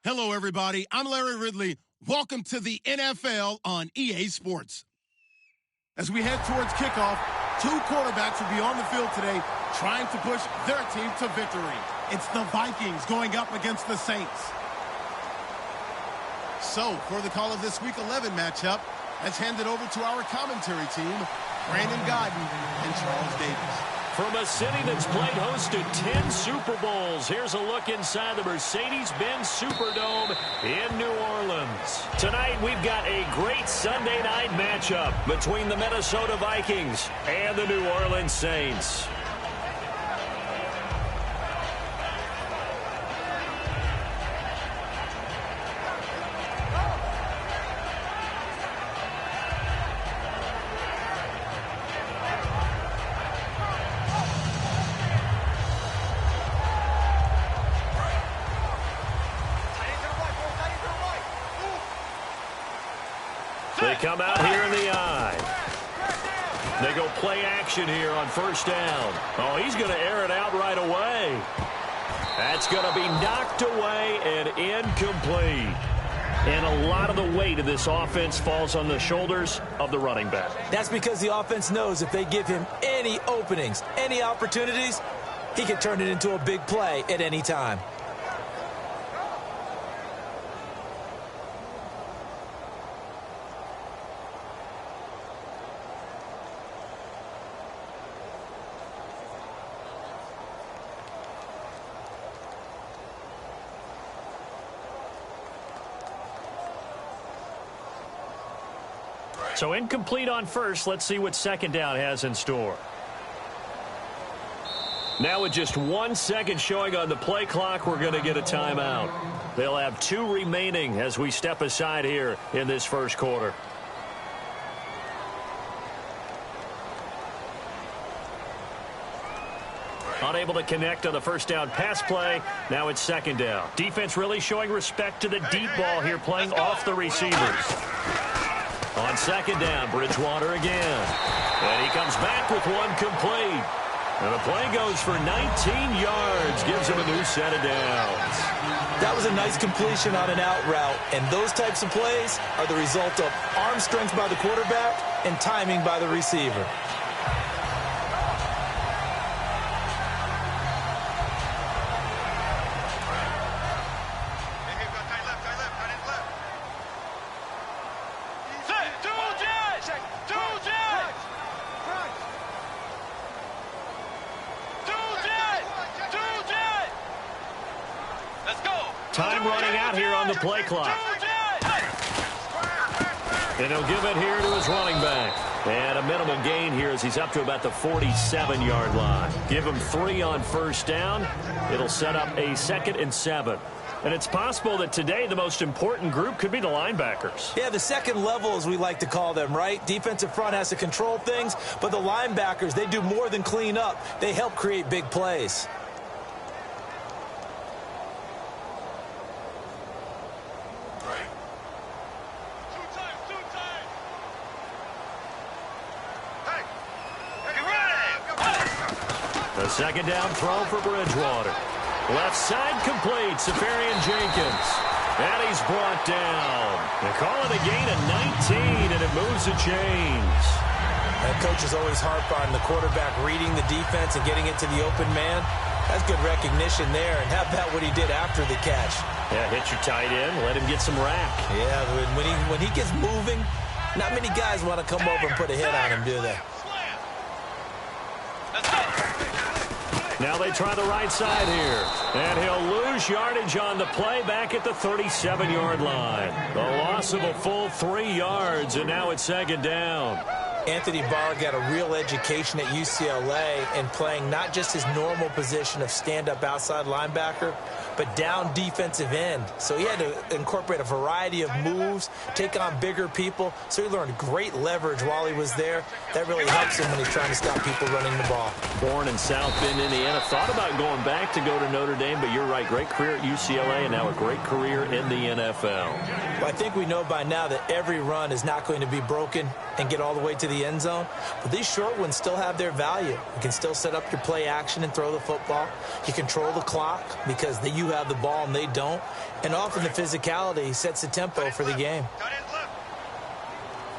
Hello, everybody. I'm Larry Ridley. Welcome to the NFL on EA Sports. As we head towards kickoff, two quarterbacks will be on the field today trying to push their team to victory. It's the Vikings going up against the Saints. So, for the call of this Week 11 matchup, let's hand it over to our commentary team, Brandon Godden and Charles Davis. From a city that's played host to 10 Super Bowls, here's a look inside the Mercedes-Benz Superdome in New Orleans. Tonight, we've got a great Sunday night matchup between the Minnesota Vikings and the New Orleans Saints. They come out here in the eye. They go play action here on first down. Oh, he's going to air it out right away. That's going to be knocked away and incomplete. And a lot of the weight of this offense falls on the shoulders of the running back. That's because the offense knows if they give him any openings, any opportunities, he can turn it into a big play at any time. So incomplete on first. Let's see what second down has in store. Now with just 1 second showing on the play clock, we're going to get a timeout. They'll have 2 remaining as we step aside here in this first quarter. Unable to connect on the first down pass play. Now it's second down. Defense really showing respect to the deep ball here, playing off the receivers. On second down, Bridgewater again. And he comes back with one complete. And the play goes for 19 yards, gives him a new set of downs. That was a nice completion on an out route, and those types of plays are the result of arm strength by the quarterback and timing by the receiver. Time running out here on the play clock. And he'll give it here to his running back. And a minimal gain here as he's up to about the 47-yard line. Give him 3 on first down. It'll set up a 2nd and 7. And it's possible that today the most important group could be the linebackers. Yeah, the second level, as we like to call them, right? Defensive front has to control things, but the linebackers, they do more than clean up. They help create big plays. The second down throw for Bridgewater. Left side complete, Safarian Jenkins. And he's brought down. They call it a gain of 19, and it moves the chains. And coaches always harp on the quarterback reading the defense and getting it to the open man. That's good recognition there. And how about what he did after the catch? Yeah, hit your tight end, let him get some rack. Yeah, when he gets moving, not many guys want to come over and put a hit on him, do they? Now they try the right side here. And he'll lose yardage on the play back at the 37-yard line. The loss of a full 3 yards, and now it's second down. Anthony Barr got a real education at UCLA in playing not just his normal position of stand-up outside linebacker, but down defensive end. So he had to incorporate a variety of moves, take on bigger people. So he learned great leverage while he was there. That really helps him when he's trying to stop people running the ball. Born in South Bend, Indiana. Thought about going back to go to Notre Dame, but you're right. Great career at UCLA and now a great career in the NFL. Well, I think we know by now that every run is not going to be broken and get all the way to the end zone. But these short ones still have their value. You can still set up your play action and throw the football. You control the clock because you have the ball and they don't. And often the physicality sets the tempo for the game.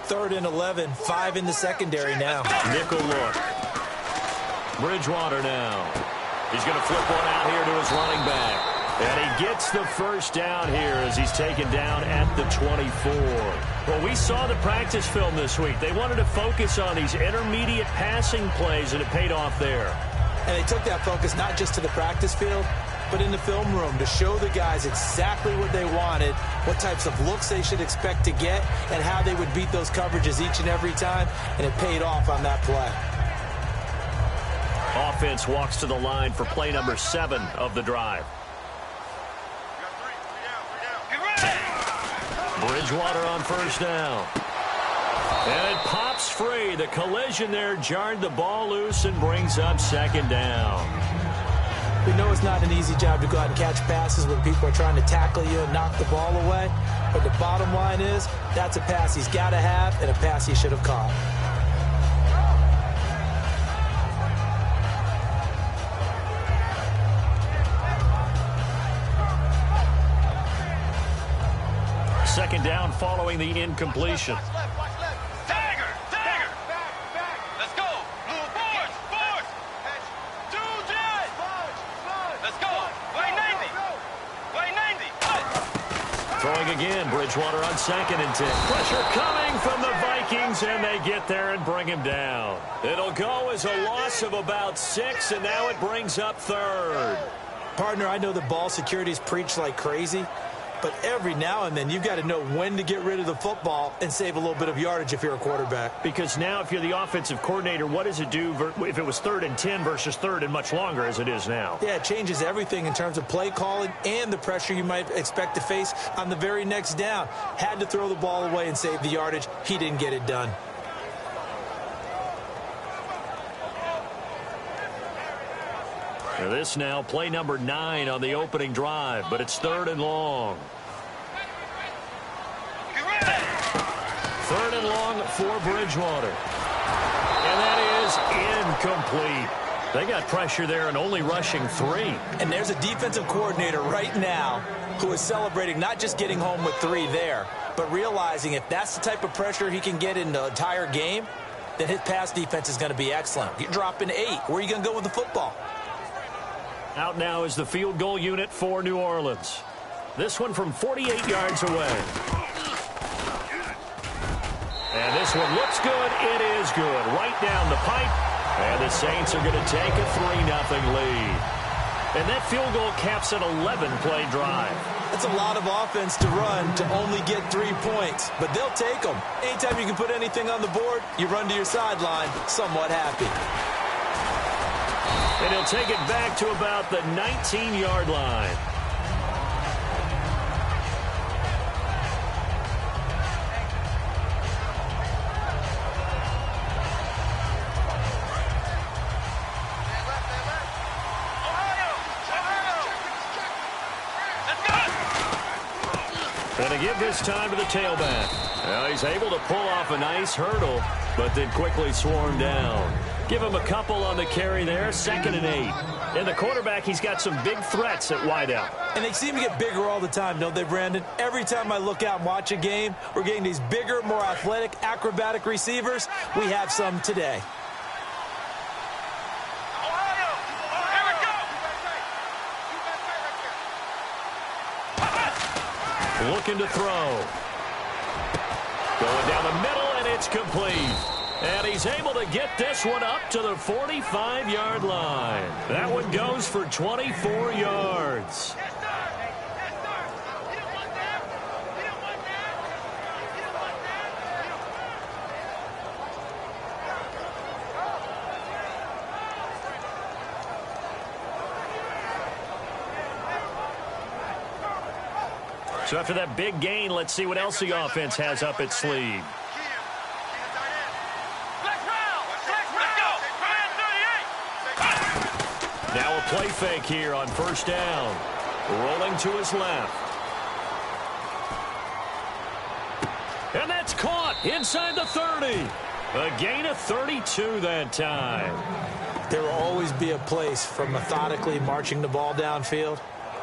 3rd and 11, 5 in the secondary now. Nickel look. Bridgewater now. He's going to flip one out here to his running back. And he gets the first down here as he's taken down at the 24. Well, we saw the practice film this week. They wanted to focus on these intermediate passing plays, and it paid off there. And they took that focus not just to the practice field, but in the film room to show the guys exactly what they wanted, what types of looks they should expect to get, and how they would beat those coverages each and every time, and it paid off on that play. Offense walks to the line for play number 7 of the drive. Bridgewater on first down. And it pops free. The collision there jarred the ball loose and brings up 2nd down. We know it's not an easy job to go out and catch passes when people are trying to tackle you and knock the ball away. But the bottom line is, that's a pass he's got to have and a pass he should have caught. Second down following the incompletion. Dagger! Let's go! Force! 2 jet! Let's go! Way 90! Throwing again, Bridgewater on 2nd and 10. Pressure coming from the Vikings, and they get there and bring him down. It'll go as a loss of about 6, and now it brings up 3rd. Partner, I know the ball security's preached like crazy, but every now and then you've got to know when to get rid of the football and save a little bit of yardage if you're a quarterback. Because now if you're the offensive coordinator, what does it do if it was 3rd and 10 versus 3rd and much longer as it is now? Yeah, it changes everything in terms of play calling and the pressure you might expect to face on the very next down. Had to throw the ball away and save the yardage. He didn't get it done. This now play number 9 on the opening drive, but it's 3rd and long. 3rd and long for Bridgewater. And that is incomplete. They got pressure there and only rushing 3. And there's a defensive coordinator right now who is celebrating not just getting home with 3 there, but realizing if that's the type of pressure he can get in the entire game, then his pass defense is going to be excellent. You're dropping 8. Where are you going to go with the football? Out now is the field goal unit for New Orleans. This one from 48 yards away. And this one looks good. It is good. Right down the pipe. And the Saints are going to take a 3-0 lead. And that field goal caps an 11-play drive. That's a lot of offense to run to only get 3 points. But they'll take them. Anytime you can put anything on the board, you run to your sideline somewhat happy. And he'll take it back to about the 19-yard line. And to give this time to the tailback. Well, he's able to pull off a nice hurdle, but then quickly swarm down. Give him a couple on the carry there, 2nd and 8. And the quarterback, he's got some big threats at wideout. And they seem to get bigger all the time, don't they, Brandon? Every time I look out and watch a game, we're getting these bigger, more athletic, acrobatic receivers. We have some today. Looking to throw. Going down the middle, and it's complete. And he's able to get this one up to the 45-yard line. That one goes for 24 yards. So after that big gain, let's see what else the offense has up its sleeve. Now a play fake here on first down. Rolling to his left. inside the 30. A gain of 32 that time. There will always be a place for methodically marching the ball downfield.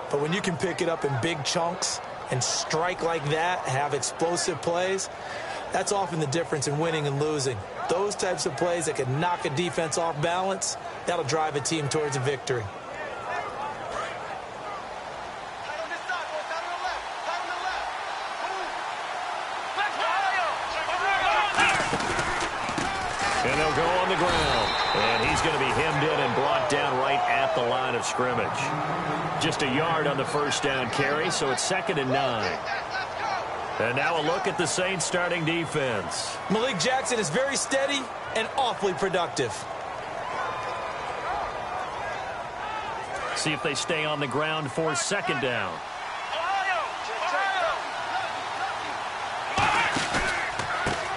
But when you can pick it up in big chunks and strike like that, have explosive plays, that's often the difference in winning and losing. Those types of plays that can knock a defense off balance, that'll drive a team towards a victory. And they'll go on the ground. And he's going to be hemmed in and brought down right at the line of scrimmage. Just a yard on the first down carry, so it's 2nd and 9. And now a look at the Saints starting defense. Malik Jackson is very steady and awfully productive. See if they stay on the ground for 2nd down.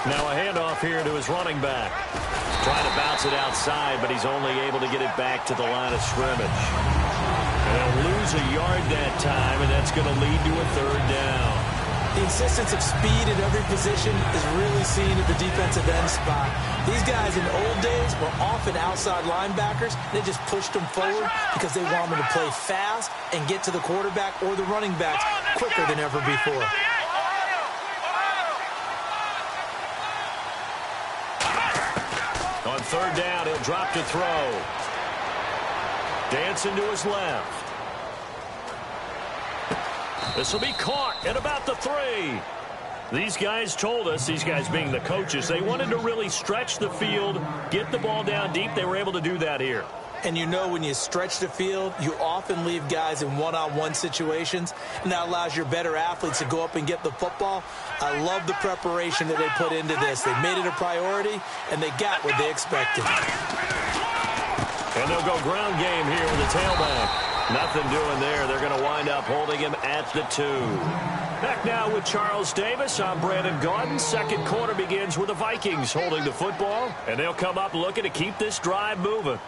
Now a handoff here to his running back. Trying to bounce it outside, but he's only able to get it back to the line of scrimmage. And they'll lose a yard that time, and that's going to lead to a 3rd down. The insistence of speed at every position is really seen at the defensive end spot. These guys in the old days were often outside linebackers. They just pushed them forward because they wanted them to play fast and get to the quarterback or the running backs quicker than ever before. On 3rd down, he'll drop to throw. Dancing to his left. This will be caught at about the 3. These guys told us, these guys being the coaches, they wanted to really stretch the field, get the ball down deep. They were able to do that here. And you know when you stretch the field, you often leave guys in one-on-one situations, and that allows your better athletes to go up and get the football. I love the preparation that they put into this. They made it a priority, and they got what they expected. And they'll go ground game here with the tailback. Nothing doing there. They're going to wind up holding him at the 2. Back now with Charles Davis. I'm Brandon Gaudin. Second quarter begins with the Vikings holding the football, and they'll come up looking to keep this drive moving.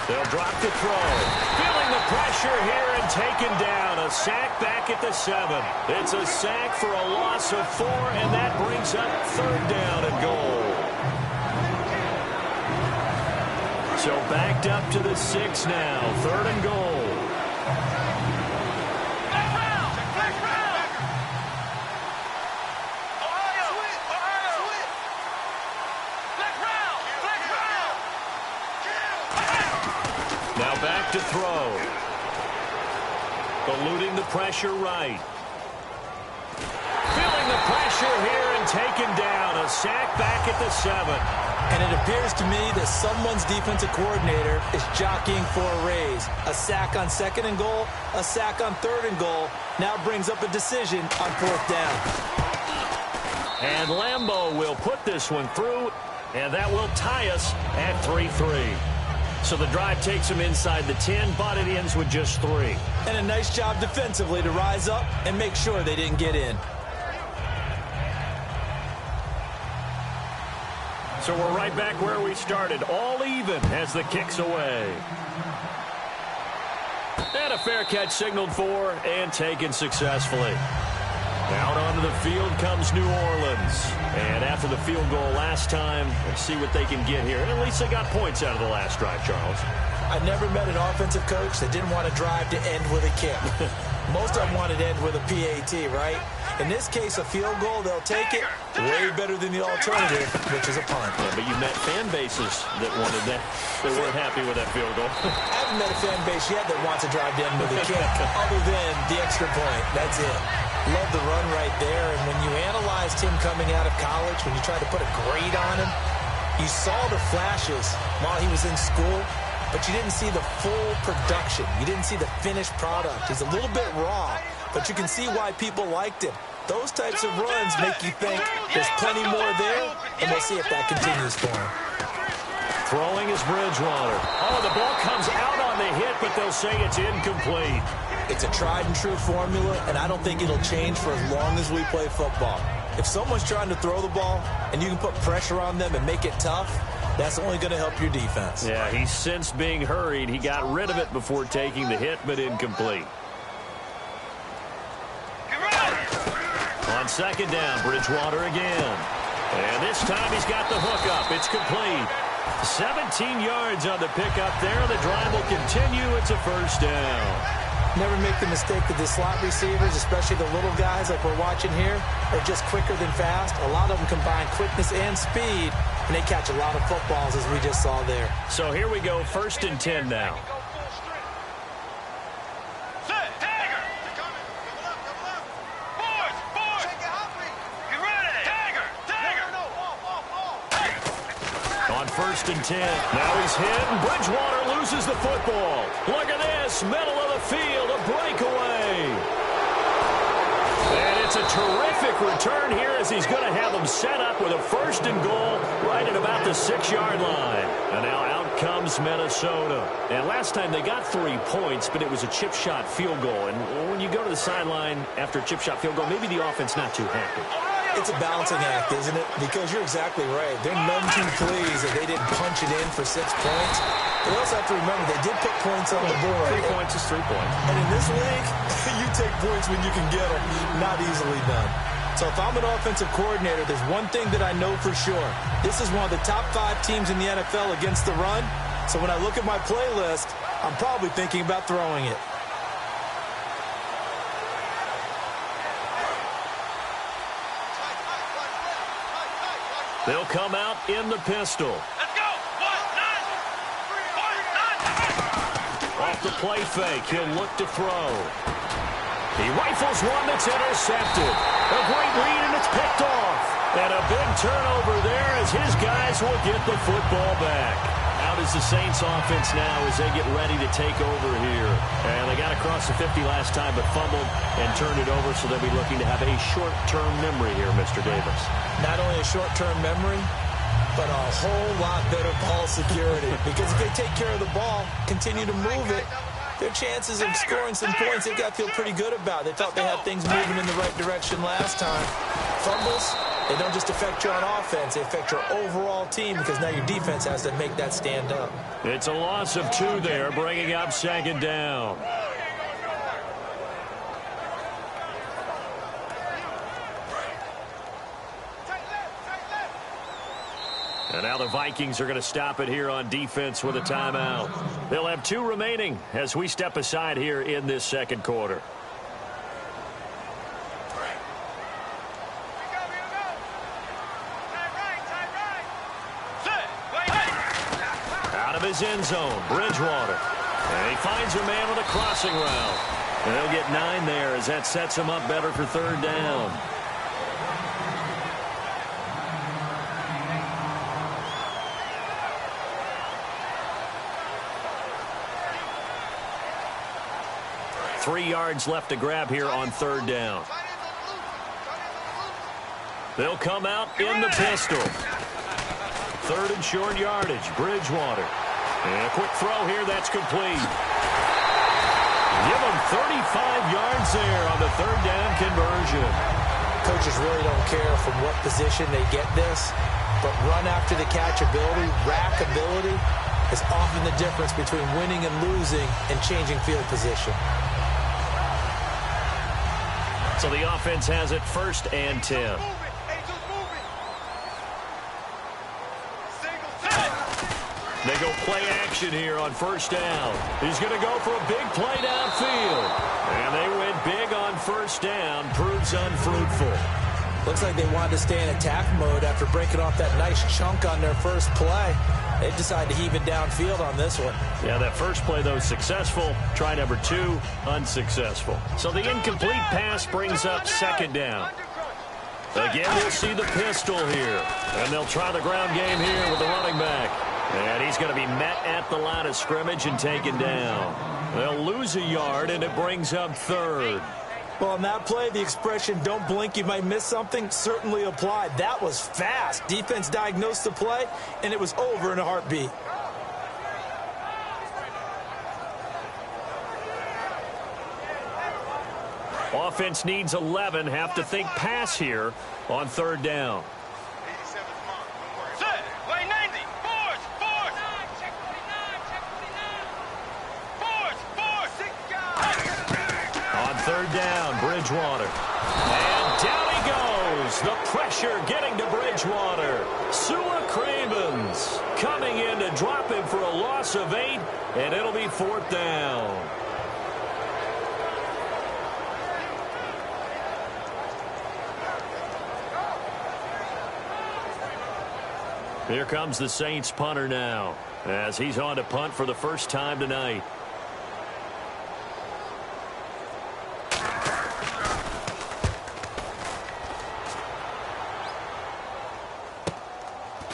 They'll drop the throw. Feeling the pressure here and taken down. A sack back at the 7. It's a sack for a loss of 4, and that brings up 3rd down and goal. So backed up to the 6 now. 3rd and goal. Now back to throw. Eluding the pressure right. Feeling the pressure here and taken down. A sack back at the 7. And it appears to me that someone's defensive coordinator is jockeying for a raise. A sack on 2nd and goal, a sack on 3rd and goal. Now brings up a decision on 4th down. And Lambeau will put this one through, and that will tie us at 3-3. So the drive takes him inside the 10, but it ends with just 3. And a nice job defensively to rise up and make sure they didn't get in. So we're right back where we started, all even as the kick's away. And a fair catch signaled for and taken successfully. Out onto the field comes New Orleans. And after the field goal last time, let's see what they can get here. And at least they got points out of the last drive, Charles. I never met an offensive coach that didn't want to drive to end with a kick. Most of them wanted to end with a PAT, right? In this case, a field goal, they'll take it. Way better than the alternative, which is a punt. Yeah, but you met fan bases that wanted that. They weren't happy with that field goal. I haven't met a fan base yet that wants to drive to end with a kick, other than the extra point. That's it. Love the run right there. And when you analyzed him coming out of college, when you tried to put a grade on him, you saw the flashes while he was in school, but you didn't see the full production. You didn't see the finished product. He's a little bit raw, but you can see why people liked him. Those types of runs make you think there's plenty more there, and we'll see if that continues for him. Throwing is Bridgewater. Oh, the ball comes out on the hit, but they'll say it's incomplete. It's a tried and true formula, and I don't think it'll change for as long as we play football. If someone's trying to throw the ball and you can put pressure on them and make it tough, that's only going to help your defense. Yeah, he sensed being hurried. He got rid of it before taking the hit, but incomplete. On second down, Bridgewater again. And this time he's got the hook up. It's complete. 17 yards on the pickup there. The drive will continue. It's a first down. Never make the mistake of the slot receivers, especially the little guys like we're watching here, are just quicker than fast. A lot of them combine quickness and speed, and they catch a lot of footballs, as we just saw there. So here we go, 1st and 10 now. On 1st and 10. Now he's hit, and Bridgewater loses the football. Look at this, middle of the field, a breakaway. And it's a terrific return here as he's going to have them set up with a 1st and goal right at about the 6-yard line. And now out comes Minnesota. And last time they got 3 points, but it was a chip shot field goal. And when you go to the sideline after a chip shot field goal, maybe the offense not too happy. It's a balancing act, isn't it? Because you're exactly right. They're none too pleased that they didn't punch it in for 6 points. But also have to remember, they did put points on the board. 3 points is 3 points. And in this league, you take points when you can get them. Not easily done. So if I'm an offensive coordinator, there's one thing that I know for sure. This is one of the top 5 teams in the NFL against the run. So when I look at my playlist, I'm probably thinking about throwing it. They'll come out in the pistol. Let's go. 1, 9. Off the play fake, he'll look to throw. He rifles one that's intercepted. A great read, and it's picked off. And a big turnover there as his guys will get the football back. Out is the Saints offense now as they get ready to take over here. And they got across the 50 last time but fumbled and turned it over, so they'll be looking to have a short-term memory here, Mr. Davis. Not only a short-term memory, but a whole lot better ball security. Because if they take care of the ball, continue to move it, their chances of scoring some points, they've got to feel pretty good about. They thought they had things moving in the right direction last time. Fumbles, they don't just affect you on offense, they affect your overall team because now your defense has to make that stand up. It's a loss of 2 there, bringing up 2nd down. And now the Vikings are going to stop it here on defense with a timeout. They'll have 2 remaining as we step aside here in this 2nd quarter. Out of his end zone, Bridgewater. And he finds a man with a crossing route. And they'll get 9 there as that sets him up better for 3rd down. Three yards left to grab here on 3rd down. They'll come out in the pistol. 3rd and short yardage, Bridgewater. And a quick throw here, that's complete. Give them 35 yards there on the 3rd down conversion. Coaches really don't care from what position they get this, but run after the catch ability, rack ability, is often the difference between winning and losing and changing field position. So the offense has it 1st and 10. They go play action here on 1st down. He's going to go for a big play downfield. And they went big on 1st down. Proves unfruitful. Looks like they wanted to stay in attack mode after breaking off that nice chunk on their first play. They decided to heave it downfield on this one. Yeah, that first play, though, successful. Try number 2, unsuccessful. So the incomplete pass brings up 2nd down. Again, we'll see the pistol here. And they'll try the ground game here with the running back. And he's going to be met at the line of scrimmage and taken down. They'll lose a yard, and it brings up 3rd. Well, on that play, the expression, don't blink, you might miss something, certainly applied. That was fast. Defense diagnosed the play, and it was over in a heartbeat. offense needs 11. Have to think pass here on third down. On third down, Bridgewater. And down he goes. The pressure getting to Bridgewater. Sua Cravens coming in to drop him for a loss of 8, and it'll be fourth down. Here comes the Saints punter now, as he's on to punt for the first time tonight.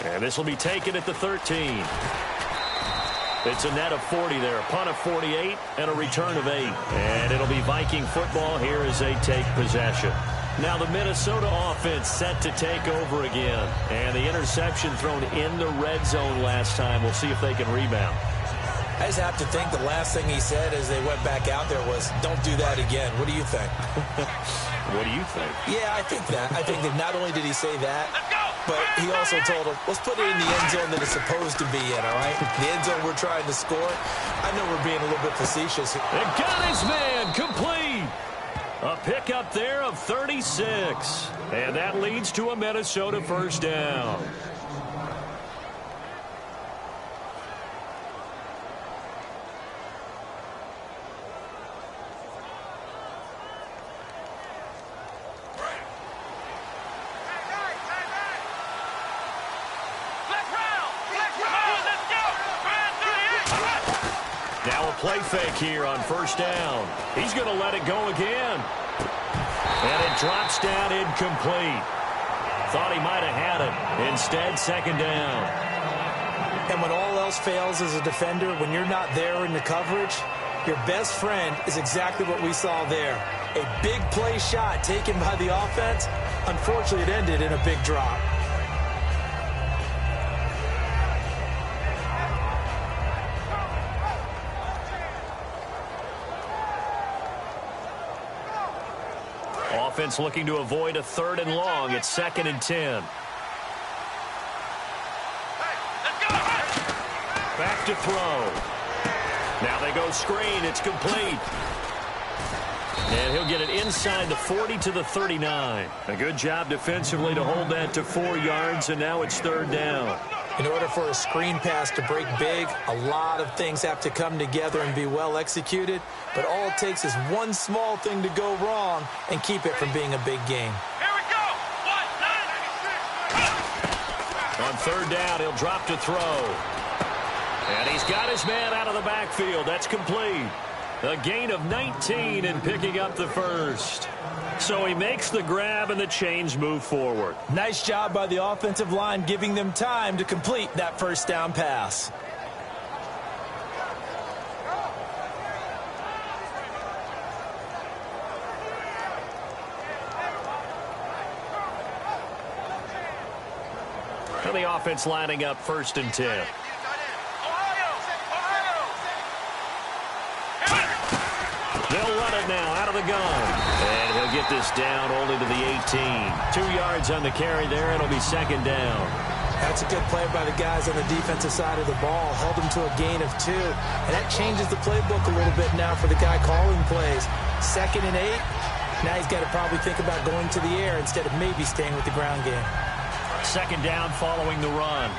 And this will be taken at the 13. It's a net of 40 there. A punt of 48 and a return of 8. And it'll be Viking football here as they take possession. Now the Minnesota offense set to take over again. And the interception thrown in the red zone last time. We'll see if they can rebound. I just have to think the last thing he said as they went back out there was, don't do that again. What do you think? What do you think? Yeah, I think that. I think that not only did he say that, but he also told him, let's put it in the end zone that it's supposed to be in, all right? The end zone we're trying to score. I know we're being a little bit facetious. And got his man complete. A pickup there of 36. And that leads to a Minnesota first down. Now a play fake here on first down. He's going to let it go again. And it drops down incomplete. Thought he might have had it. Instead, second down. And when all else fails as a defender, when you're not there in the coverage, your best friend is exactly what we saw there. A big play shot taken by the offense. Unfortunately, it ended in a big drop. Offense looking to avoid a third and long. It's 2nd and 10. Back to throw. Now they go screen. It's complete. And he'll get it inside the 40 to the 39. A good job defensively to hold that to 4 yards, and now it's third down. In order for a screen pass to break big, a lot of things have to come together and be well executed. But all it takes is one small thing to go wrong and keep it from being a big game. Here we go. 1, 9, 96. On third down, he'll drop to throw. And he's got his man out of the backfield. That's complete. A gain of 19 and picking up the first. So he makes the grab and the chains move forward. Nice job by the offensive line giving them time to complete that first down pass. And the offense lining up 1st and 10. They'll run it now out of the gun. And he'll get this down only to the 18. 2 yards on the carry there. It'll be 2nd down. That's a good play by the guys on the defensive side of the ball. Held them to a gain of 2. And that changes the playbook a little bit now for the guy calling plays. 2nd and 8. Now he's got to probably think about going to the air instead of maybe staying with the ground game. 2nd down following the run.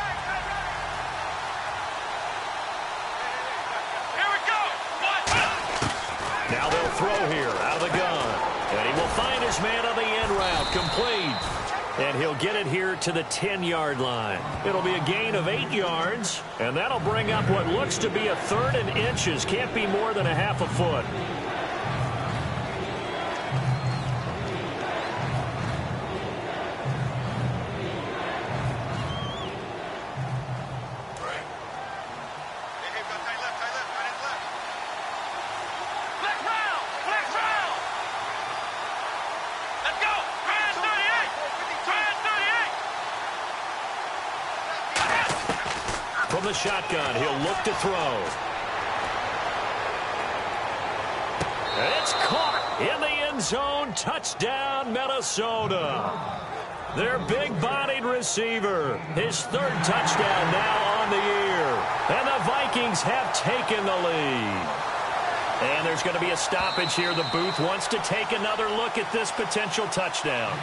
Now they'll throw here out of the gun. And he will find his man on the end route. Complete. And he'll get it here to the 10-yard line. It'll be a gain of 8 yards. And that'll bring up what looks to be a 3rd and inches. Can't be more than a half a foot. From the shotgun, he'll look to throw. It's caught in the end end zone. Touchdown, Minnesota. Their big-bodied receiver, his third touchdown now on the year. And the Vikings have taken the lead. And there's going to be a stoppage here. The booth wants to take another look at this potential touchdown.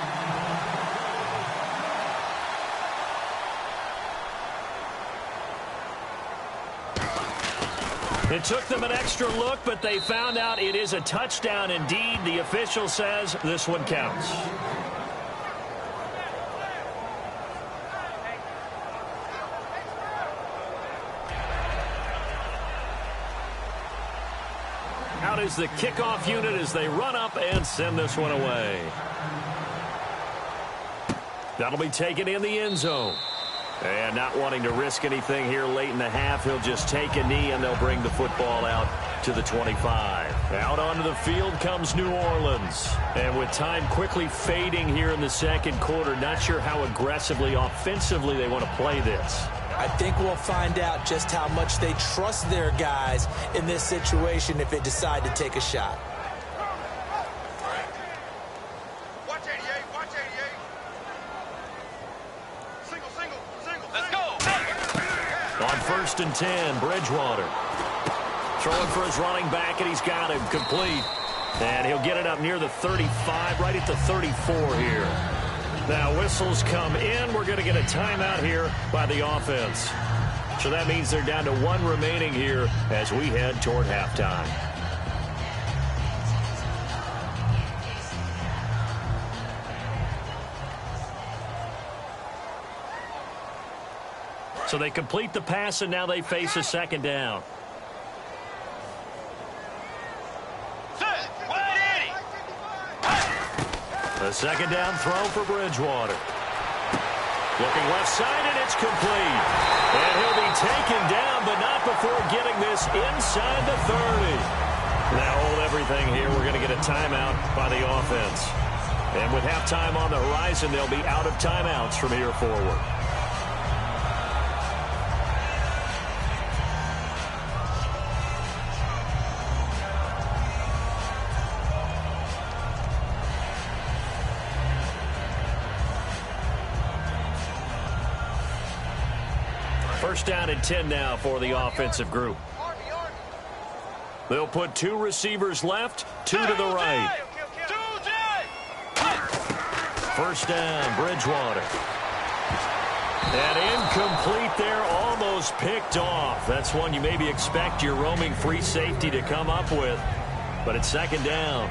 It took them an extra look, but they found out it is a touchdown indeed. The official says this one counts. Out is the kickoff unit as they run up and send this one away. That'll be taken in the end zone. And not wanting to risk anything here late in the half, he'll just take a knee and they'll bring the football out to the 25. Out onto the field comes New Orleans. And with time quickly fading here in the second quarter, not sure how aggressively, offensively they want to play this. I think we'll find out just how much they trust their guys in this situation if they decide to take a shot. Watch 88, watch 88. Single. Let's go. On 1st and 10, Bridgewater. Throwing for his running back, and he's got him complete. And he'll get it up near the 35, right at the 34 here. Now, whistles come in. We're going to get a timeout here by the offense. So that means they're down to 1 remaining here as we head toward halftime. So they complete the pass, and now they face a second down. A second down throw for Bridgewater. Looking left side, and it's complete. And he'll be taken down, but not before getting this inside the 30. Now hold everything here. We're going to get a timeout by the offense. And with halftime on the horizon, they'll be out of timeouts from here forward. First down and 10 now for the offensive group. They'll put 2 receivers left, 2 to the right. First down, Bridgewater. And incomplete there, almost picked off. That's one you maybe expect your roaming free safety to come up with. But it's second down.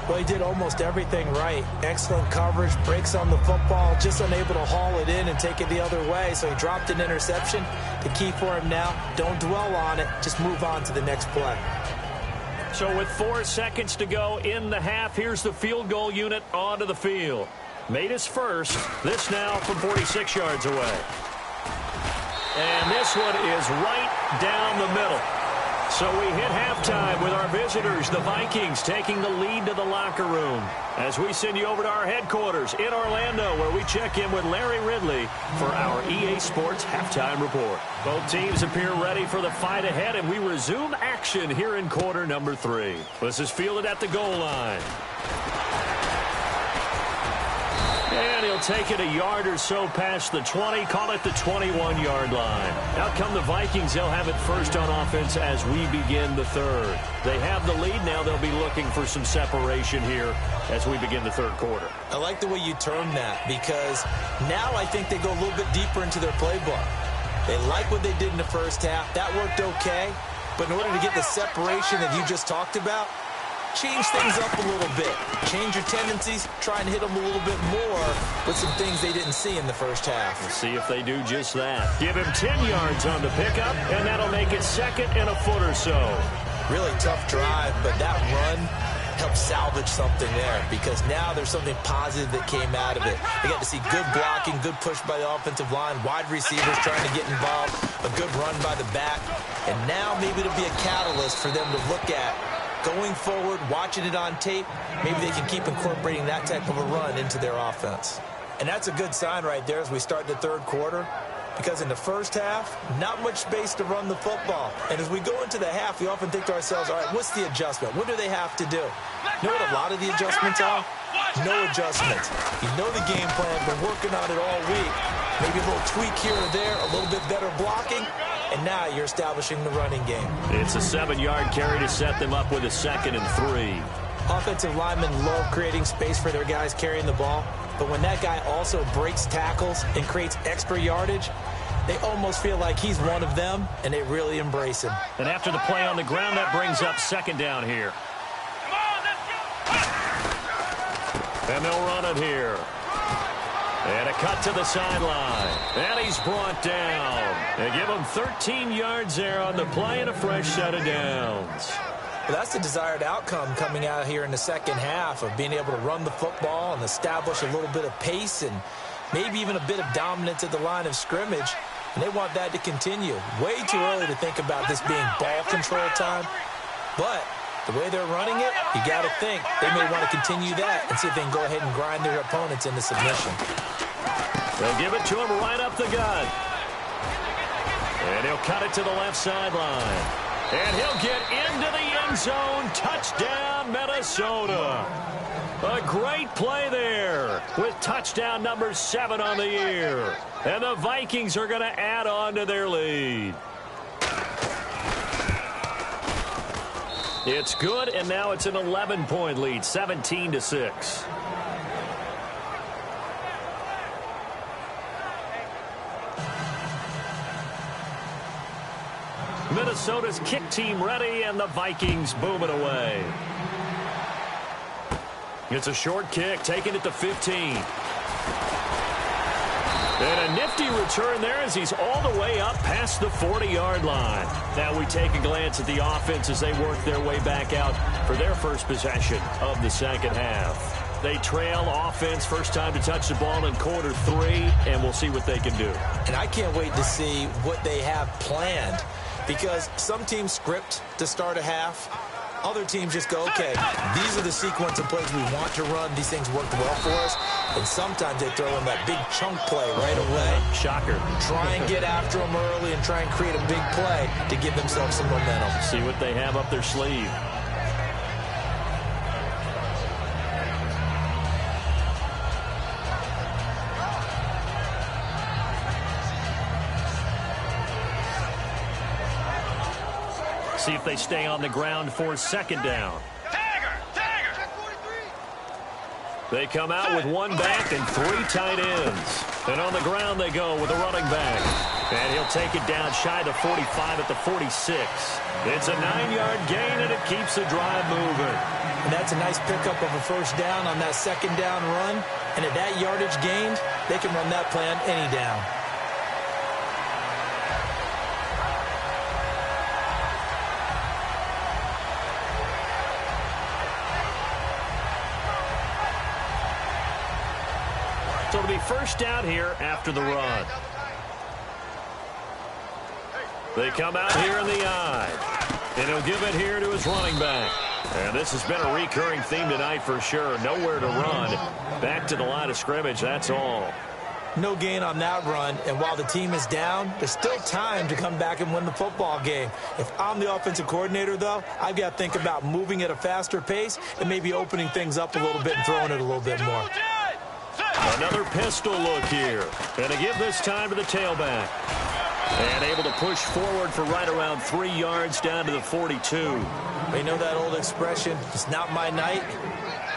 Well, he did almost everything right. Excellent coverage, breaks on the football, just unable to haul it in and take it the other way. So he dropped an interception. The key for him now, don't dwell on it. Just move on to the next play. So with 4 seconds to go in the half, here's the field goal unit onto the field. Made his first. This now from 46 yards away. And this one is right down the middle. So we hit halftime with our visitors, the Vikings, taking the lead to the locker room as we send you over to our headquarters in Orlando, where we check in with Larry Ridley for our EA Sports Halftime Report. Both teams appear ready for the fight ahead, and we resume action here in quarter number 3. This is fielded at the goal line. And he'll take it a yard or so past the 20, call it the 21-yard line. Out come the Vikings. They'll have it first on offense as we begin the third. They have the lead now. They'll be looking for some separation here as we begin the third quarter. I like the way you termed that, because now I think they go a little bit deeper into their playbook. They like what they did in the first half. That worked okay. But in order to get the separation that you just talked about, change things up a little bit. Change your tendencies. Try and hit them a little bit more with some things they didn't see in the first half. We'll see if they do just that. Give him 10 yards on the pickup, and that'll make it second and a foot or so. Really tough drive, but that run helped salvage something there, because now there's something positive that came out of it. They got to see good blocking, good push by the offensive line, wide receivers trying to get involved, a good run by the back, and now maybe it'll be a catalyst for them to look at going forward, watching it on tape. Maybe they can keep incorporating that type of a run into their offense. And that's a good sign right there as we start the third quarter. Because in the first half, not much space to run the football. And as we go into the half, we often think to ourselves, all right, what's the adjustment? What do they have to do? You know what a lot of the adjustments are? No adjustments. You know the game plan, been working on it all week. Maybe a little tweak here or there, a little bit better blocking, and now you're establishing the running game. It's a 7-yard carry to set them up with a 2nd and 3. Offensive linemen love creating space for their guys carrying the ball, but when that guy also breaks tackles and creates extra yardage, they almost feel like he's one of them, and they really embrace him. And after the play on the ground, that brings up 2nd down here. And they'll run it here. And a cut to the sideline. And he's brought down. They give him 13 yards there on the play and a fresh set of downs. Well, that's the desired outcome coming out here in the second half of being able to run the football and establish a little bit of pace and maybe even a bit of dominance at the line of scrimmage. And they want that to continue. Way too early to think about this being ball control time. But the way they're running it, you got to think they may want to continue that and see if they can go ahead and grind their opponents into submission. They'll give it to him right up the gut. And he'll cut it to the left sideline. And he'll get into the end zone. Touchdown, Minnesota. A great play there with touchdown number 7 on the year. And the Vikings are going to add on to their lead. It's good, and now it's an 11-point lead, 17-6. Minnesota's kick team ready, and the Vikings boom it away. It's a short kick, taking it to 15. And a nifty return there as he's all the way up past the 40-yard line. Now we take a glance at the offense as they work their way back out for their first possession of the second half. They trail offense, first time to touch the ball in quarter 3, and we'll see what they can do. And I can't wait to see what they have planned, because some teams script to start a half. Other teams just go, okay, these are the sequence of plays we want to run. These things worked well for us. And sometimes they throw in that big chunk play right away. Shocker. Try and get after them early and try and create a big play to give themselves some momentum. See what they have up their sleeve. See if they stay on the ground for 2nd down. They come out with 1 back and 3 tight ends. And on the ground they go with a running back. And he'll take it down shy of the 45 at the 46. It's a 9-yard gain, and it keeps the drive moving. And that's a nice pickup of a first down on that 2nd down run. And at that yardage gained, they can run that play on any down. So it'll be first down here after the run. They come out here in the eye. And he'll give it here to his running back. And this has been a recurring theme tonight for sure. Nowhere to run. Back to the line of scrimmage, that's all. No gain on that run, and while the team is down, there's still time to come back and win the football game. If I'm the offensive coordinator, though, I've got to think about moving at a faster pace and maybe opening things up a little bit and throwing it a little bit more. Another pistol look here. And to give this time to the tailback. And able to push forward for right around 3 yards down to the 42. You know that old expression, it's not my night?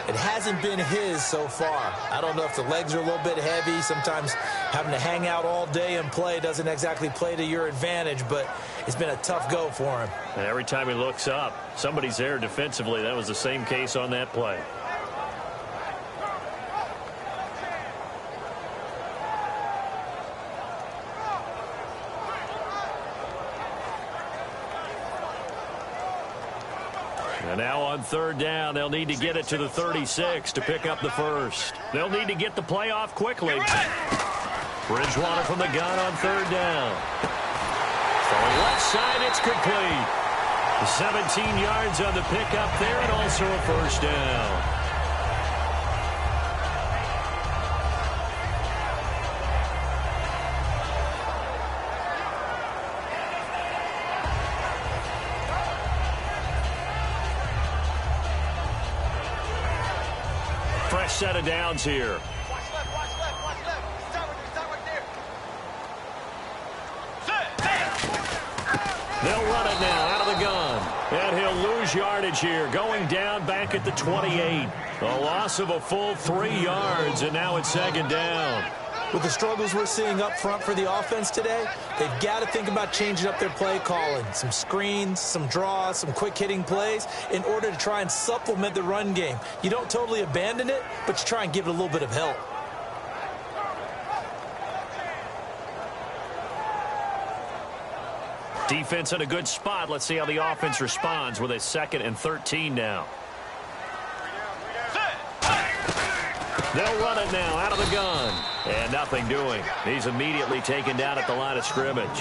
It hasn't been his so far. I don't know if the legs are a little bit heavy. Sometimes having to hang out all day and play doesn't exactly play to your advantage, but it's been a tough go for him. And every time he looks up, somebody's there defensively. That was the same case on that play. And now on 3rd down, they'll need to get it to the 36 to pick up the first. They'll need to get the play off quickly. Bridgewater from the gun on 3rd down. From the left side, it's complete. 17 yards on the pickup there, and also a first down. first set of downs here. Watch left, watch left, watch left. Stop right there. They'll run it now out of the gun. And he'll lose yardage here, going down back at the 28. A loss of a full 3 yards, and now it's second down. With the struggles we're seeing up front for the offense today, they've got to think about changing up their play calling. Some screens, some draws, some quick-hitting plays in order to try and supplement the run game. You don't totally abandon it, but you try and give it a little bit of help. Defense in a good spot. Let's see how the offense responds with a 2nd and 13 now. They'll run it now out of the gun. And nothing doing. He's immediately taken down at the line of scrimmage.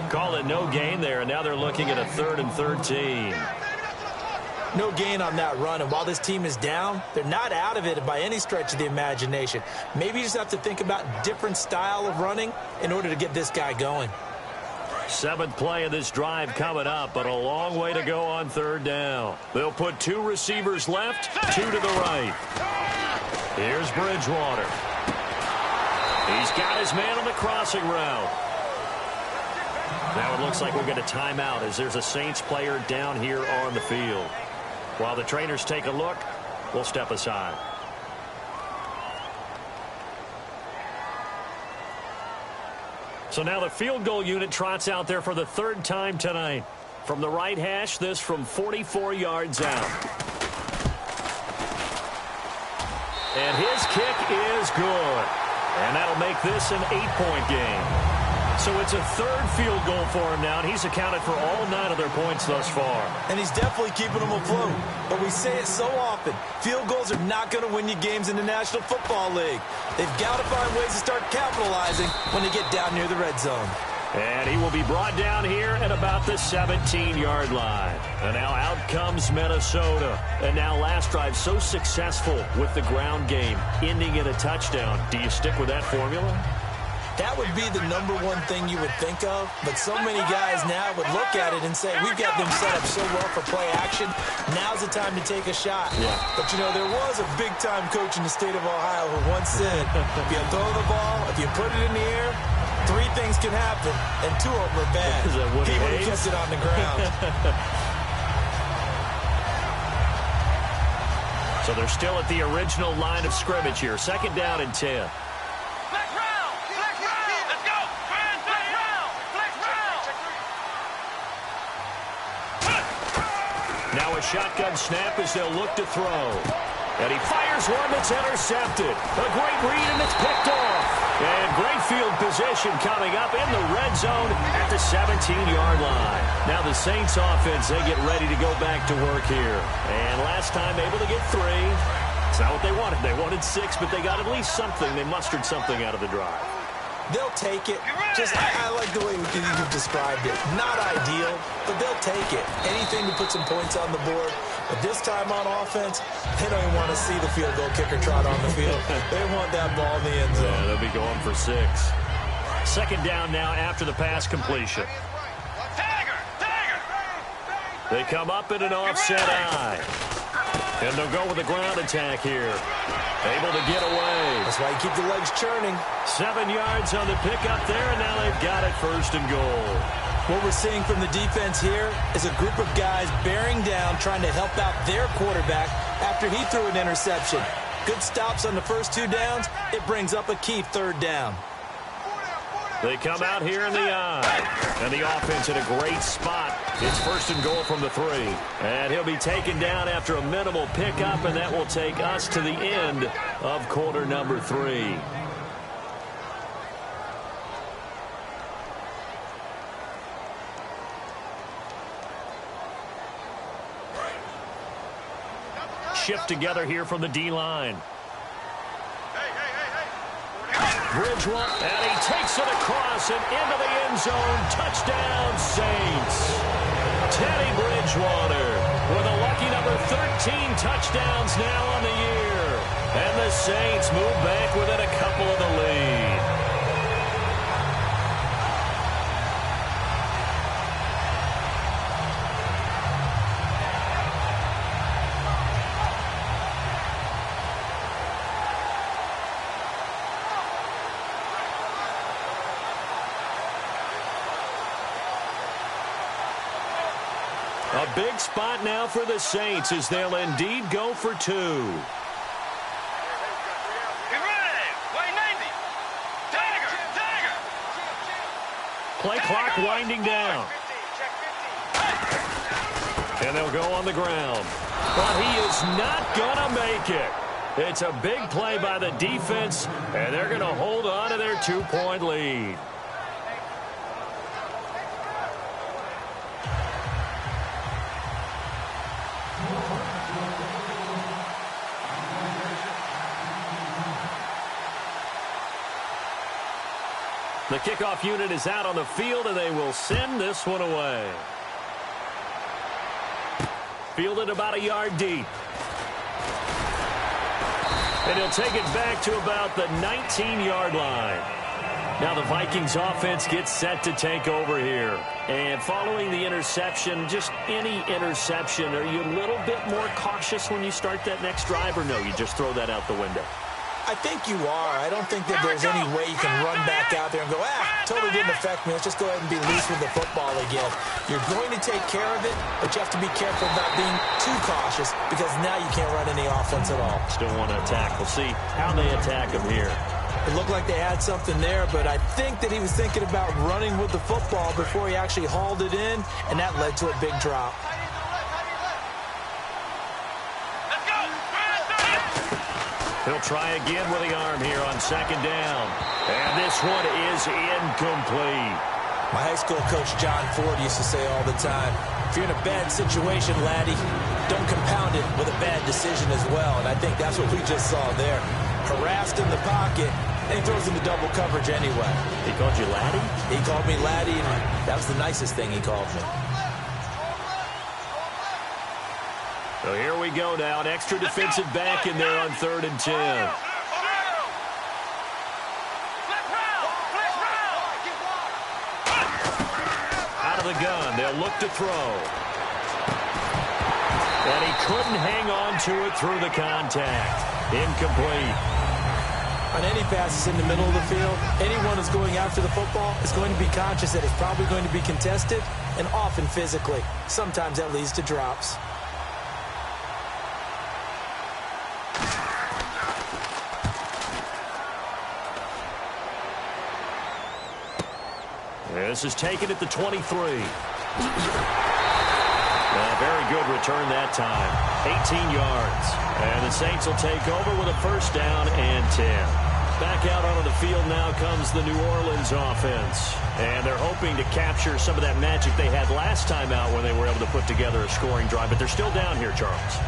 Call it no gain there, and now they're looking at a 3rd and 13. No gain on that run, and while this team is down, they're not out of it by any stretch of the imagination. Maybe you just have to think about different style of running in order to get this guy going. 7th play of this drive coming up, but a long way to go on 3rd down. They'll put 2 receivers left, 2 to the right. Here's Bridgewater. He's got his man on the crossing route. Now it looks like we'll get a timeout as there's a Saints player down here on the field. While the trainers take a look, we'll step aside. So now the field goal unit trots out there for the 3rd time tonight. From the right hash, this from 44 yards out. And his kick is good. And that'll make this an 8-point game. So it's a 3rd field goal for him now, and he's accounted for all 9 of their points thus far. And he's definitely keeping them afloat. But we say it so often, field goals are not going to win you games in the National Football League. They've got to find ways to start capitalizing when they get down near the red zone. And he will be brought down here at about the 17-yard line. And now out comes Minnesota. And now last drive so successful with the ground game, ending in a touchdown. Do you stick with that formula? That would be the #1 thing you would think of, but so many guys now would look at it and say, we've got them set up so well for play action, now's the time to take a shot. Yeah. But, you know, there was a big-time coach in the state of Ohio who once said, if you throw the ball, if you put it in the air, 3 things can happen, and 2 of them are bad. Is that what he would have hates? kept it on the ground. So they're still at the original line of scrimmage here. 2nd down and 10. Now a shotgun snap as they'll look to throw. And he fires one that's intercepted. A great read, and it's picked off. And great field position coming up in the red zone at the 17-yard line. Now the Saints offense, they get ready to go back to work here. And last time able to get 3. It's not what they wanted. They wanted 6, but they got at least something. They mustered something out of the drive. They'll take it. Just, I like the way you've described it. Not ideal, but they'll take it. Anything to put some points on the board. But this time on offense, they don't even want to see the field goal kicker trot on the field. They want that ball in the end zone. Yeah, they'll be going for 6. 2nd down now after the pass completion. They come up in an offset eye. And they'll go with a ground attack here. Able to get away. That's why you keep the legs churning. 7 yards on the pickup there, and now they've got it 1st and goal. What we're seeing from the defense here is a group of guys bearing down, trying to help out their quarterback after he threw an interception. Good stops on the first 2 downs. It brings up a key 3rd down. They come out here in the eye. And the offense in a great spot. It's 1st and goal from the 3. And he'll be taken down after a minimal pickup, and that will take us to the end of quarter number 3. Shift together here from the D-line. Bridgewater, and he takes it across and into the end zone. Touchdown, Saints. Teddy Bridgewater with a lucky number 13 touchdowns now on the year. And the Saints move back within a couple of the lead. A big spot now for the Saints as they'll indeed go for 2. Get ready. Way 90. Dagger. Play clock winding down. And they'll go on the ground. But he is not going to make it. It's a big play by the defense, and they're going to hold on to their 2-point lead. The kickoff unit is out on the field, and they will send this one away. Fielded about a yard deep. And he'll take it back to about the 19-yard line. Now the Vikings offense gets set to take over here. And following the interception, just any interception, are you a little bit more cautious when you start that next drive, or no, you just throw that out the window? I think you are. I don't think that there's any way you can run back out there and go, totally didn't affect me. Let's just go ahead and be loose with the football again. You're going to take care of it, but you have to be careful about being too cautious because now you can't run any offense at all. Still want to attack. We'll see how they attack him here. It looked like they had something there, but I think that he was thinking about running with the football before he actually hauled it in, and that led to a big drop. He'll try again with the arm here on second down. And this one is incomplete. My high school coach, John Ford, used to say all the time, if you're in a bad situation, laddie, don't compound it with a bad decision as well. And I think that's what we just saw there. Harassed in the pocket, and he throws into double coverage anyway. He called you laddie? He called me laddie, and that was the nicest thing he called me. So here we go now. An extra defensive back in there on 3rd and 10. Out of the gun. They'll look to throw. And he couldn't hang on to it through the contact. Incomplete. On any passes in the middle of the field, anyone who's going after the football is going to be conscious that it's probably going to be contested, and often physically. Sometimes that leads to drops. This is taken at the 23. Very good return that time. 18 yards. And the Saints will take over with a 1st down and 10. Back out onto the field now comes the New Orleans offense. And they're hoping to capture some of that magic they had last time out when they were able to put together a scoring drive. But they're still down here, Charles.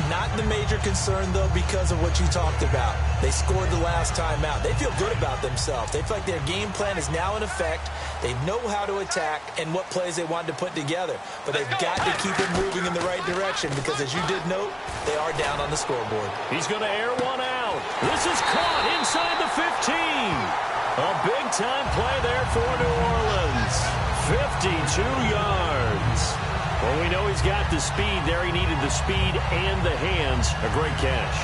Not the major concern, though, because of what you talked about. They scored the last time out. They feel good about themselves. They feel like their game plan is now in effect. They know how to attack and what plays they want to put together. But they've got to keep it moving in the right direction because, as you did note, they are down on the scoreboard. He's going to air one out. This is caught inside the 15. A big-time play there for New Orleans. 52 yards. Well, we know he's got the speed there. He needed the speed and the hands. A great catch.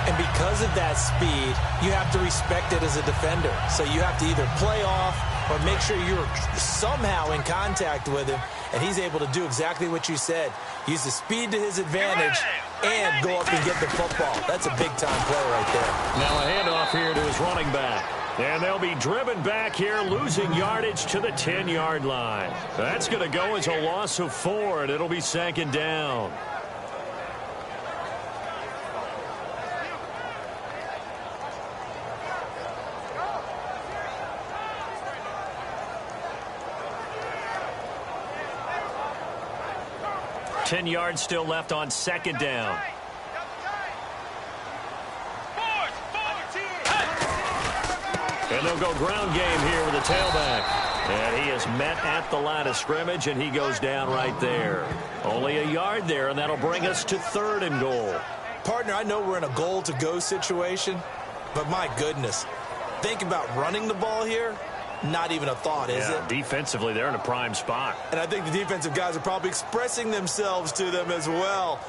And because of that speed, you have to respect it as a defender. So you have to either play off or make sure you're somehow in contact with him. And he's able to do exactly what you said. Use the speed to his advantage and go up and get the football. That's a big-time play right there. Now a handoff here to his running back. And they'll be driven back here, losing yardage to the 10-yard line. That's going to go as a loss of 4, and it'll be 2nd down. Ten yards still left on 2nd down. And they'll go ground game here with a tailback. And he is met at the line of scrimmage, and he goes down right there. Only a yard there, and that'll bring us to 3rd and goal. Partner, I know we're in a goal-to-go situation, but my goodness, think about running the ball here. Not even a thought, is it? Defensively, they're in a prime spot. And I think the defensive guys are probably expressing themselves to them as well.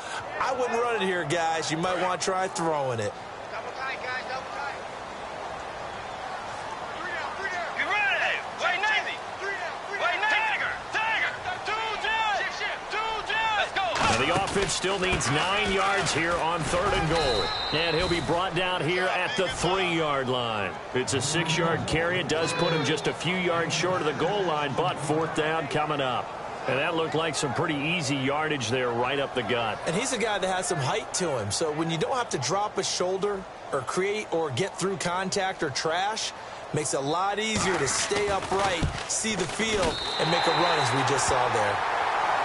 I wouldn't run it here, guys. You might want to try throwing it. Double tight, guys, double tight. Get ready. Way 90. Way 90. Dagger. Two down. Two down. offense still needs 9 yards here on 3rd and goal. And he'll be brought down here at the 3-yard line. It's a 6-yard carry. It does put him just a few yards short of the goal line, but 4th down coming up. And that looked like some pretty easy yardage there right up the gut. And he's a guy that has some height to him. So when you don't have to drop a shoulder or create or get through contact or trash, makes it a lot easier to stay upright, see the field, and make a run as we just saw there.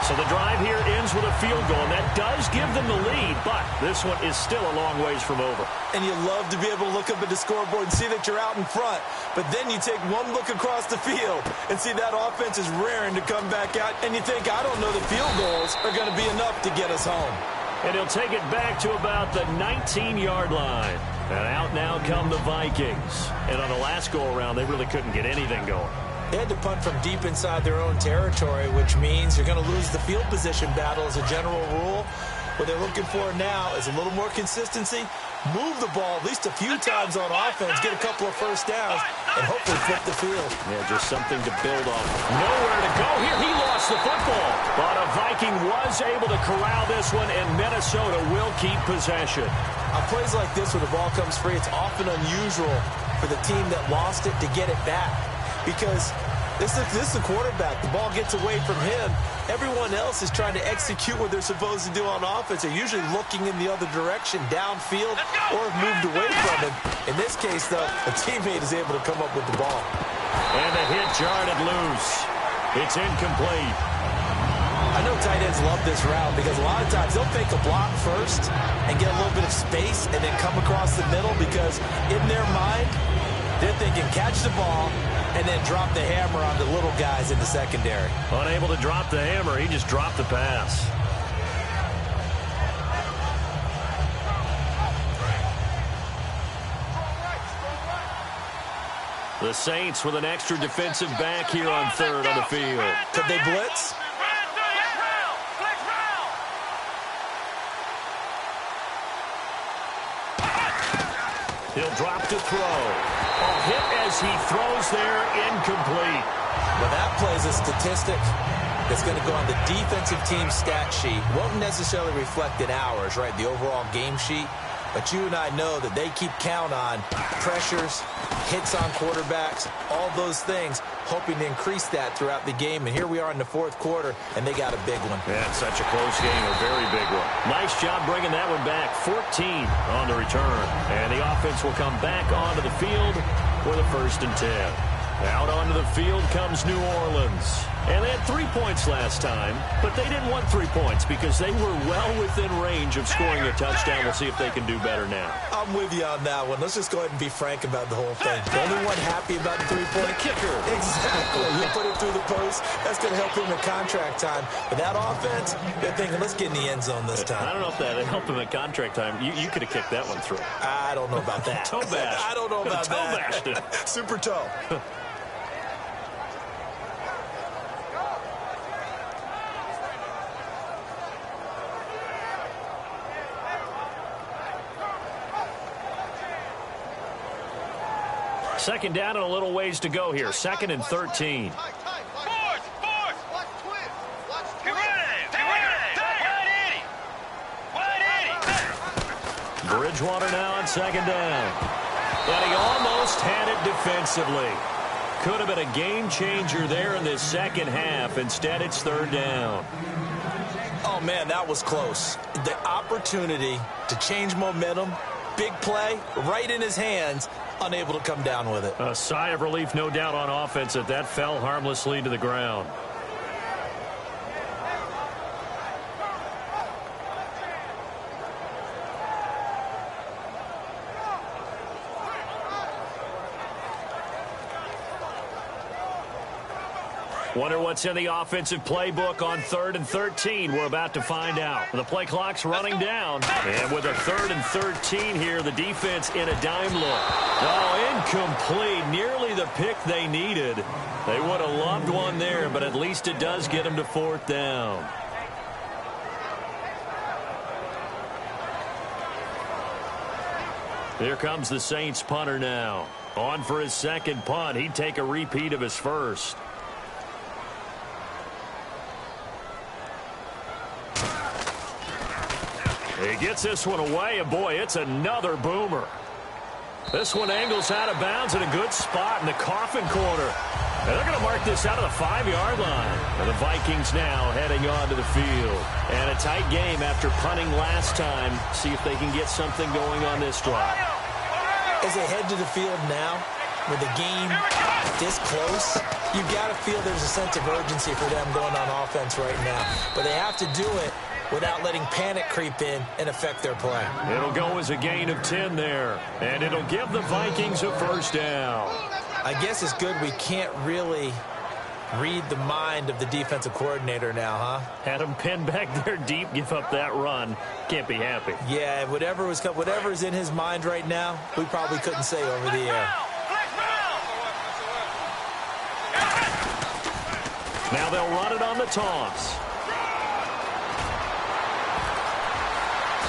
So the drive here ends with a field goal, and that does give them the lead, but this one is still a long ways from over. And you love to be able to look up at the scoreboard and see that you're out in front, but then you take one look across the field and see that offense is raring to come back out, and you think, I don't know, the field goals are going to be enough to get us home. And he'll take it back to about the 19-yard line. And out now come the Vikings. And on the last go-around, they really couldn't get anything going. They had to punt from deep inside their own territory, which means you're going to lose the field position battle as a general rule. What they're looking for now is a little more consistency, move the ball at least a few times on offense, get a couple of first downs, and hopefully flip the field. Yeah, just something to build off. Nowhere to go here. He lost the football. But a Viking was able to corral this one, and Minnesota will keep possession. On plays like this where the ball comes free, it's often unusual for the team that lost it to get it back. Because this is the quarterback. The ball gets away from him. Everyone else is trying to execute what they're supposed to do on offense. They're usually looking in the other direction, downfield, or have moved away from him. In this case, though, a teammate is able to come up with the ball. And the hit jarred it loose. It's incomplete. I know tight ends love this route because a lot of times they'll fake a block first and get a little bit of space and then come across the middle because in their mind, they're thinking catch the ball and then drop the hammer on the little guys in the secondary. Unable to drop the hammer, he just dropped the pass. The Saints with an extra defensive back here on 3rd on the field. Could they blitz? He'll drop to throw. A hit as he throws there, incomplete. Well, that plays a statistic that's going to go on the defensive team stat sheet. Won't necessarily reflect in ours, right, the overall game sheet. But you and I know that they keep count on pressures, hits on quarterbacks, all those things, hoping to increase that throughout the game. And here we are in the 4th quarter, and they got a big one. Yeah, it's such a close game, a very big one. Nice job bringing that one back. 14 on the return. And the offense will come back onto the field for the 1st and 10. Out onto the field comes New Orleans. And they had 3 points last time, but they didn't want 3 points because they were well within range of scoring a touchdown. We'll see if they can do better now. I'm with you on that one. Let's just go ahead and be frank about the whole thing. The only one happy about the 3-point kicker. Exactly. You put it through the post. That's going to help him in contract time. But that offense, they're thinking, let's get in the end zone this time. I don't know if that helped him at contract time. You could have kicked that one through. I don't know about that. Toe bash. I don't know about toe that. Bashed it. Super toe. Second down and a little ways to go here. 2nd and 13. Bridgewater now on 2nd down. But he almost had it defensively. Could have been a game changer there in this second half. Instead, it's 3rd down. Oh, man, that was close. The opportunity to change momentum, big play, right in his hands, unable to come down with it. A sigh of relief, no doubt, on offense that fell harmlessly to the ground. Wonder what's in the offensive playbook on 3rd and 13. We're about to find out. The play clock's running down. And with a 3rd and 13 here, the defense in a dime look. Oh, incomplete. Nearly the pick they needed. They would have loved one there, but at least it does get them to 4th down. Here comes the Saints punter now. On for his 2nd punt. He'd take a repeat of his first. He gets this one away, and boy, it's another boomer. This one angles out of bounds in a good spot in the coffin corner. And they're going to mark this out of the 5-yard line. And the Vikings now heading onto the field. And a tight game after punting last time. See if they can get something going on this drive. As they head to the field now, with the game this close, you've got to feel there's a sense of urgency for them going on offense right now. But they have to do it without letting panic creep in and affect their play. It'll go as a gain of 10 there. And it'll give the Vikings a first down. I guess it's good we can't really read the mind of the defensive coordinator now, huh? Had him pinned back there deep, give up that run. Can't be happy. Yeah, whatever's in his mind right now, we probably couldn't say over the air. Now they'll run it on the toss.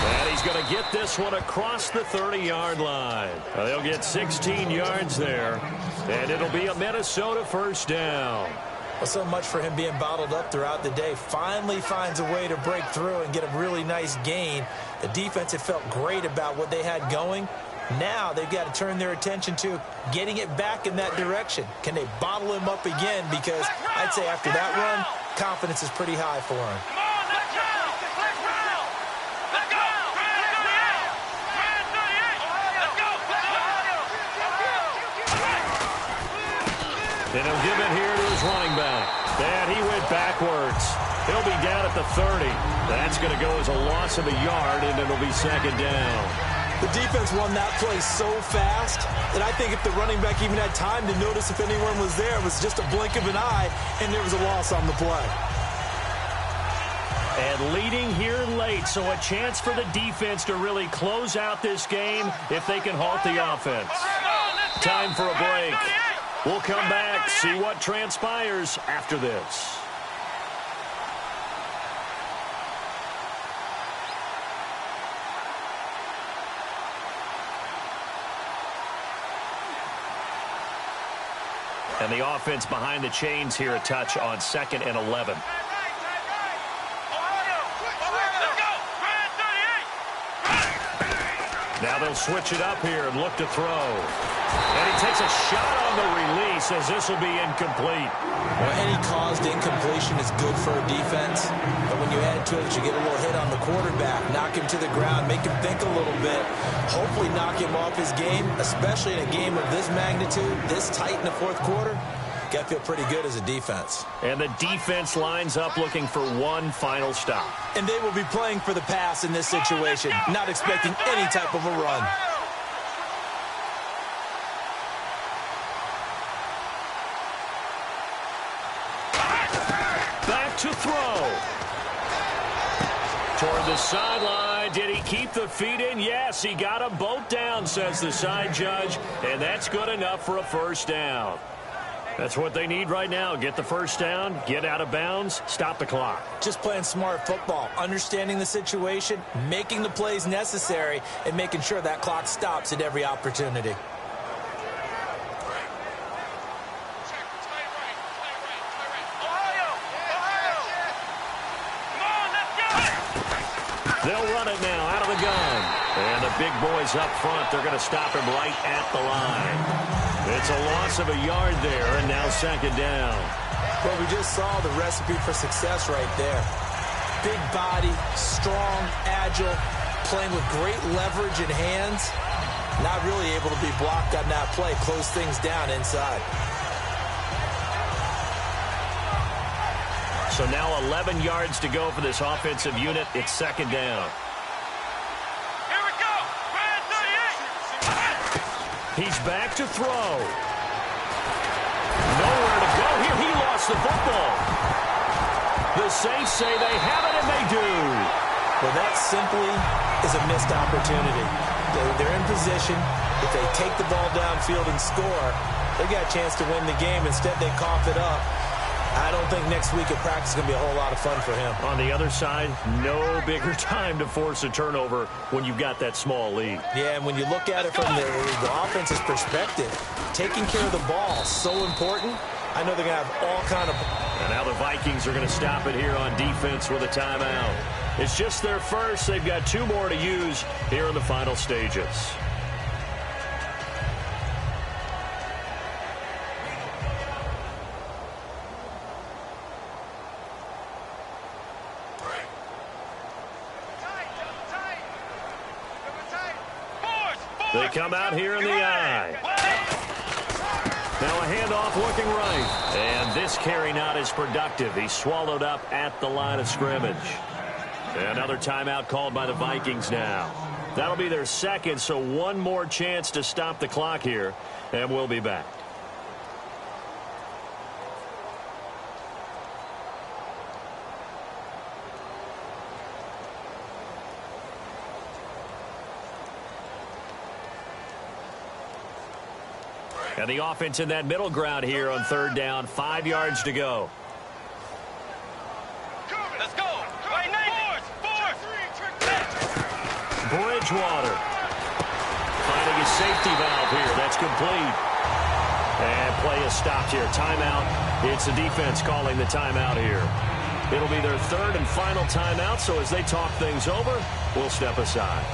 And he's going to get this one across the 30-yard line. They'll get 16 yards there, and it'll be a Minnesota first down. Well, so much for him being bottled up throughout the day. Finally finds a way to break through and get a really nice gain. The defense had felt great about what they had going. Now they've got to turn their attention to getting it back in that direction. Can they bottle him up again? Because I'd say after that run, confidence is pretty high for him. And he'll give it here to his running back. And he went backwards. He'll be down at the 30. That's going to go as a loss of a yard, and it'll be second down. The defense won that play so fast that I think if the running back even had time to notice if anyone was there, it was just a blink of an eye, and there was a loss on the play. And leading here late, so a chance for the defense to really close out this game if they can halt the offense. Time for a break. We'll come back, see what transpires after this. And the offense behind the chains here a touch on 2nd and 11. Now they'll switch it up here and look to throw. And he takes a shot on the release as this will be incomplete. Well, any caused incompletion is good for a defense. But when you add to it that you get a little hit on the quarterback, knock him to the ground, make him think a little bit, hopefully knock him off his game, especially in a game of this magnitude, this tight in the fourth quarter, got to feel pretty good as a defense. And the defense lines up looking for one final stop. And they will be playing for the pass in this situation, not expecting any type of a run. Back to throw. Toward the sideline. Did he keep the feet in? Yes, he got them both down, says the side judge. And that's good enough for a first down. That's what they need right now. Get the first down, get out of bounds, stop the clock. Just playing smart football, understanding the situation, making the plays necessary, and making sure that clock stops at every opportunity. They'll run it now out of the gun. And the big boys up front, they're going to stop him right at the line. It's a loss of a yard there, and now second down. Well, we just saw the recipe for success right there. Big body, strong, agile, playing with great leverage in hands. Not really able to be blocked on that play, close things down inside. So now 11 yards to go for this offensive unit. It's second down. Here we go. Brand 38. He's back to throw. Nowhere to go here. He lost the football. The Saints say they have it, and they do. Well, that simply is a missed opportunity. They're in position. If they take the ball downfield and score, they got a chance to win the game. Instead, they cough it up. I don't think next week at practice is going to be a whole lot of fun for him. On the other side, no bigger time to force a turnover when you've got that small lead. Yeah, and when you look at it from the offense's perspective, taking care of the ball, so important. I know they're going to have all kind of... And now the Vikings are going to stop it here on defense with a timeout. It's just their first. They've got 2 more to use here in the final stages. They come out here in the eye. Now a handoff looking right. And this carry not as productive. He's swallowed up at the line of scrimmage. Another timeout called by the Vikings now. That'll be their second, so one more chance to stop the clock here. And we'll be back. And the offense in that middle ground here on 3rd down. 5 yards to go. Let's go. Bridgewater finding his safety valve here. That's complete. And play is stopped here. Timeout. It's the defense calling the timeout here. It'll be their 3rd and final timeout, so as they talk things over, we'll step aside.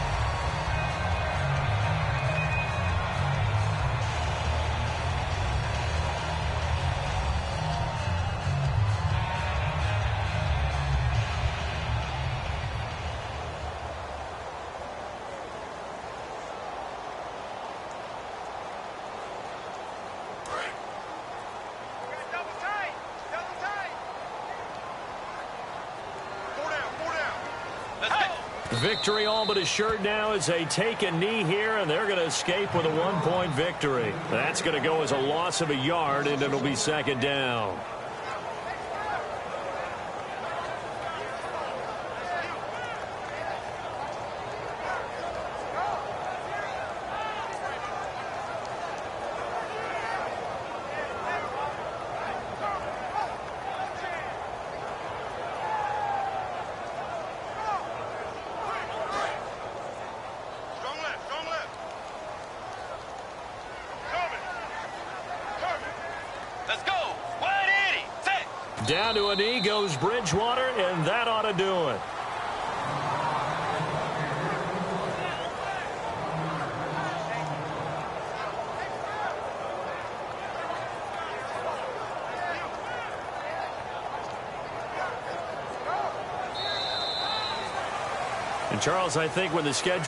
Victory all but assured now as they take a knee here, and they're going to escape with a 1-point victory. That's going to go as a loss of a yard, and it'll be 2nd down. Down to a knee goes Bridgewater, and that ought to do it. And Charles, I think when the schedule